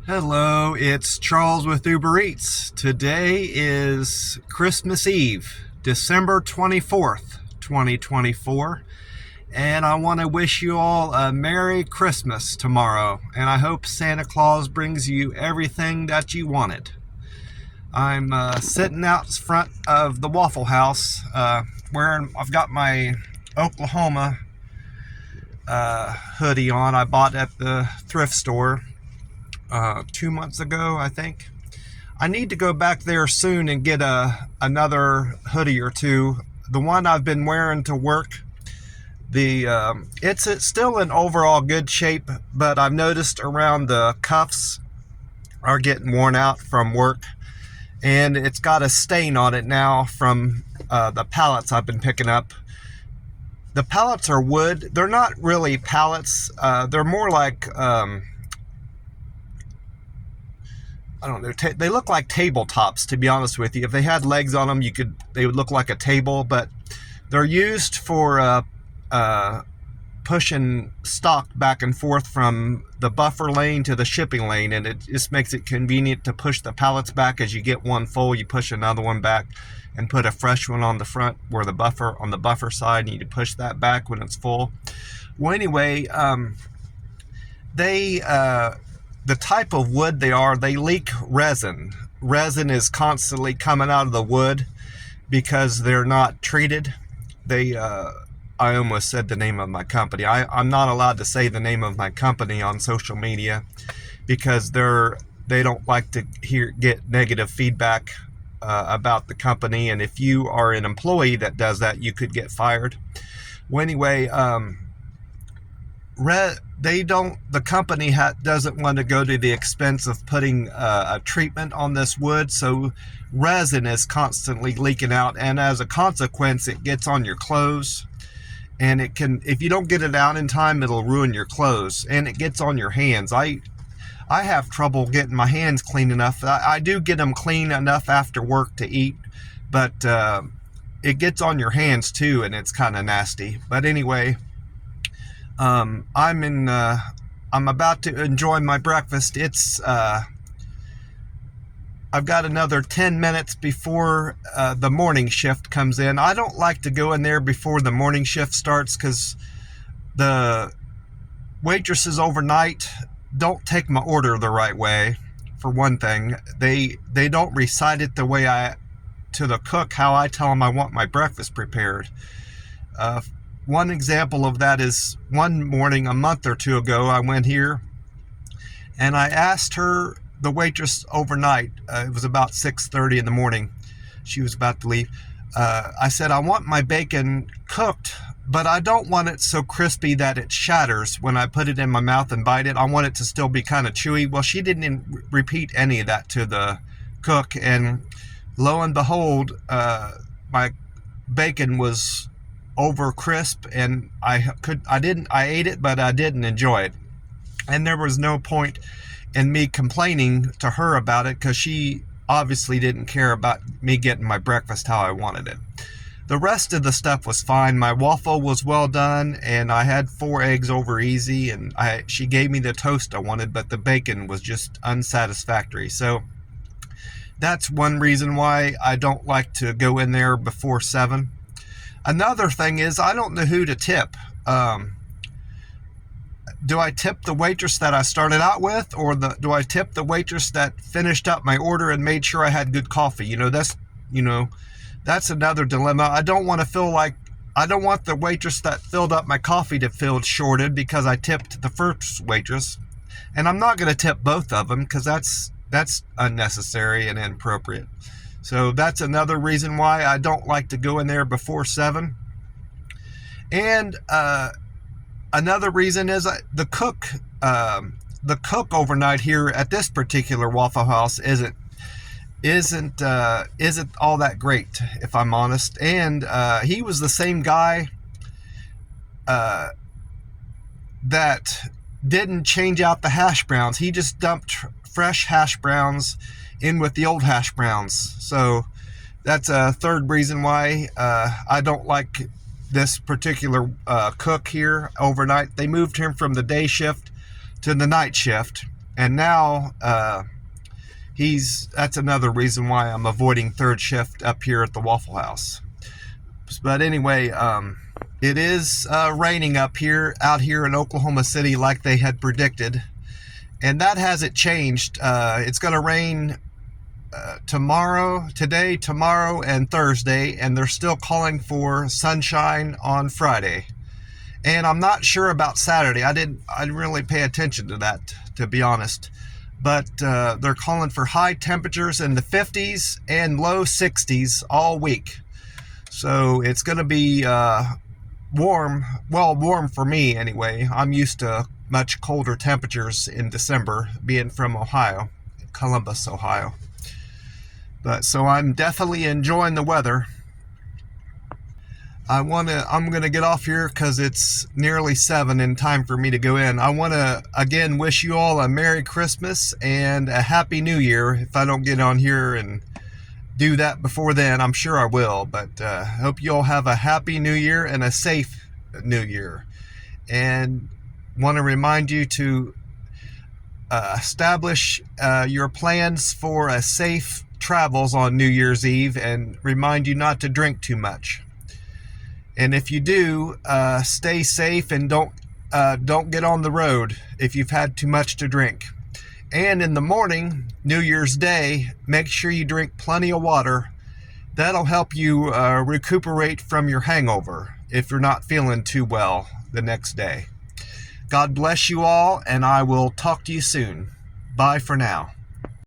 Hello, it's Charles with Uber Eats. Today is Christmas Eve, December 24th, 2024, and I want to wish you all a Merry Christmas tomorrow, and I hope Santa Claus brings you everything that you wanted. I'm sitting out front of the Waffle House, I've got my Oklahoma hoodie on. I bought at the thrift store 2 months ago, I think. I need to go back there soon and get another hoodie or two. The one I've been wearing to work, it's still in overall good shape, but I've noticed around the cuffs are getting worn out from work, and it's got a stain on it now from the pallets I've been picking up. The pallets are wood. They're not really pallets. They're more like I don't know. They look like tabletops, to be honest with you. If they had legs on them, they would look like a table. But they're used for pushing stock back and forth from the buffer lane to the shipping lane, and it just makes it convenient to push the pallets back. As you get one full, you push another one back, and put a fresh one on the front where on the buffer side, and you push that back when it's full. Well, anyway, the type of wood they leak resin. Resin is constantly coming out of the wood because they're not treated. I almost said the name of my company. I'm not allowed to say the name of my company on social media because they don't like to get negative feedback about the company. And if you are an employee that does that, you could get fired. Well, anyway, the company doesn't want to go to the expense of putting a treatment on this wood, so resin is constantly leaking out, and as a consequence it gets on your clothes, and if you don't get it out in time, it'll ruin your clothes, and it gets on your hands. I have trouble getting my hands clean enough. I do get them clean enough after work to eat, but it gets on your hands too, and it's kind of nasty. But anyway, I'm about to enjoy my breakfast. I've got another 10 minutes before the morning shift comes in. I don't like to go in there before the morning shift starts because the waitresses overnight don't take my order the right way. For one thing, they don't recite it the way to the cook how I tell them I want my breakfast prepared. One example of that is one morning a month or two ago, I went here and I asked her, the waitress overnight, it was about 6:30 in the morning, she was about to leave. I said, I want my bacon cooked, but I don't want it so crispy that it shatters when I put it in my mouth and bite it. I want it to still be kind of chewy. Well, she didn't repeat any of that to the cook, and lo and behold, my bacon was over crisp, and I ate it, but I didn't enjoy it. And there was no point in me complaining to her about it because she obviously didn't care about me getting my breakfast how I wanted it. The rest of the stuff was fine. My waffle was well done, and I had 4 eggs over easy, and she gave me the toast I wanted, but the bacon was just unsatisfactory. So that's one reason why I don't like to go in there before 7. Another thing is, I don't know who to tip. Do I tip the waitress that I started out with, or do I tip the waitress that finished up my order and made sure I had good coffee? That's another dilemma. I don't want the waitress that filled up my coffee to feel shorted because I tipped the first waitress, and I'm not going to tip both of them because that's unnecessary and inappropriate. So that's another reason why I don't like to go in there before 7. And another reason is the cook overnight here at this particular Waffle House isn't all that great, if I'm honest. And he was the same guy that didn't change out the hash browns. He just dumped fresh hash browns in with the old hash browns. So that's a third reason why I don't like this particular cook here overnight. They moved him from the day shift to the night shift, And now that's another reason why I'm avoiding third shift up here at the Waffle House. But anyway, it is raining out here in Oklahoma City like they had predicted. And that hasn't changed. It's going to rain today, tomorrow, and Thursday, and they're still calling for sunshine on Friday. And I'm not sure about Saturday. I didn't really pay attention to that, to be honest. But they're calling for high temperatures in the 50s and low 60s all week. So it's going to be warm for me anyway. I'm used to much colder temperatures in December, being from Ohio, Columbus, Ohio. But so I'm definitely enjoying the weather. I'm going to get off here because it's nearly 7 and time for me to go in. I want to again wish you all a Merry Christmas and a Happy New Year. If I don't get on here and do that before then, I'm sure I will. But hope you all have a Happy New Year and a safe New Year. And want to remind you to establish your plans for a safe travels on New Year's Eve, and remind you not to drink too much. And if you do, stay safe and don't get on the road if you've had too much to drink. And in the morning, New Year's Day, make sure you drink plenty of water. That'll help you recuperate from your hangover if you're not feeling too well the next day. God bless you all, and I will talk to you soon. Bye for now.